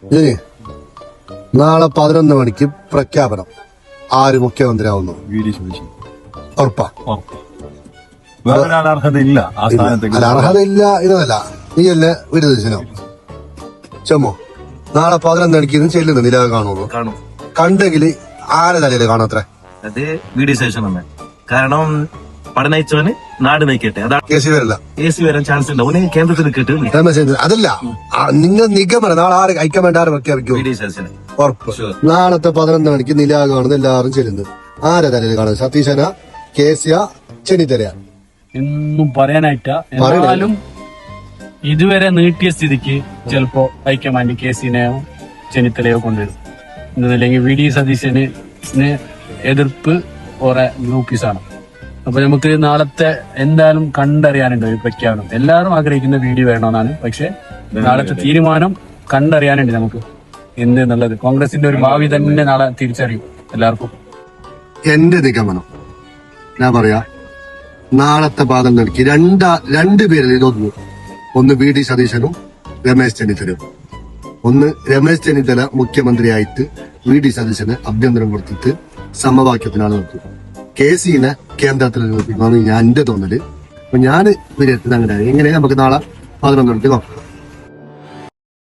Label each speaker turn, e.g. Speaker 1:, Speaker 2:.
Speaker 1: ഇനി നാളെ 11 മണിക്ക് പ്രഖ്യാപനം. ആര് മുഖ്യമന്ത്രിയാവുന്നു? ഉറപ്പാ?
Speaker 2: അർഹതയില്ല ആ സ്ഥാനത്തേക്ക്.
Speaker 1: അല്ല, അർഹതയില്ല ഇതല്ല. നീയല്ലേ വിരുദ്ധനോ ചമ്മോ? നാളെ 11 മണിക്ക് ചെല്ലുന്നു നിലവ് കാണുള്ളൂ. കണ്ടെങ്കിൽ ആരെ തലയില് കാണാത്ര?
Speaker 3: അത് വീഡിയോ സ്റ്റേഷൻ തന്നെ. കാരണം പഠനയിച്ചവന് നാട് നയിക്കട്ടെ. അതാണ്
Speaker 1: കേസി വരില്ല.
Speaker 3: AC വരാൻ ചാൻസ് ഉണ്ട്. ഓന് കേന്ദ്രത്തിൽ കിട്ടും.
Speaker 1: അതല്ല, നിങ്ങൾ നിഗമനം നാളെ ആര് ഹൈക്കമാൻഡ് ആര് പ്രഖ്യാപിക്കും?
Speaker 3: വീഡിയോ സ്റ്റേഷൻ
Speaker 1: ഉറപ്പ്. നാളത്തെ 11 മണിക്ക് നിലാവ് കാണുന്നത് എല്ലാവരും ചെല്ലുന്നത്. ആരെ തലയിൽ കാണുന്നത്? സതീശന, കേസിയ, ചെന്നിത്തല?
Speaker 4: എന്നും പറയാനായിട്ടാ. എന്നാലും ഇതുവരെ നീട്ടിയ സ്ഥിതിക്ക് ചിലപ്പോ ഹൈക്കമാൻഡ് കേസിനെയോ ചെന്നിത്തലയോ കൊണ്ടുവരും. എന്നല്ലെങ്കിൽ VD സതീശന് എതിർപ്പ് കുറെ ഗ്രൂപ്പീസാണ്. അപ്പൊ നമുക്ക് നാളത്തെ എന്തായാലും കണ്ടറിയാനുണ്ട് ഒരു പ്രഖ്യാപനം. എല്ലാവരും ആഗ്രഹിക്കുന്ന വീഡിയോ വേണമെന്നാണ്. പക്ഷെ നാളത്തെ തീരുമാനം കണ്ടറിയാനുണ്ട് നമുക്ക് എന്തെന്നുള്ളത്. കോൺഗ്രസിന്റെ ഒരു ഭാവി തന്നെ നാളെ തിരിച്ചറിയും എല്ലാവർക്കും.
Speaker 1: എന്റെ നിഗമനം ഞാൻ പറയാ, നാളത്തെ 11 മണിക്ക് രണ്ടുപേരിൽ ഇതൊന്നു. ഒന്ന് VD സതീശനും രമേശ് ചെന്നിത്തലയും. ഒന്ന് രമേശ് ചെന്നിത്തല മുഖ്യമന്ത്രിയായിട്ട് VD സതീശന് ആഭ്യന്തരം കൊടുത്തിട്ട് സമവാക്യത്തിനാണ് നിർത്തുന്നത്. KCനെ കേന്ദ്രത്തിൽ നിർത്തിക്കുന്നതാണ് ഞാൻ എന്റെ തോന്നല്. അപ്പൊ ഞാൻ വിലയിരുത്തുന്നത് അങ്ങനെ. എങ്ങനെ നമുക്ക് നാളെ 11 മണിക്ക് നോക്കാം.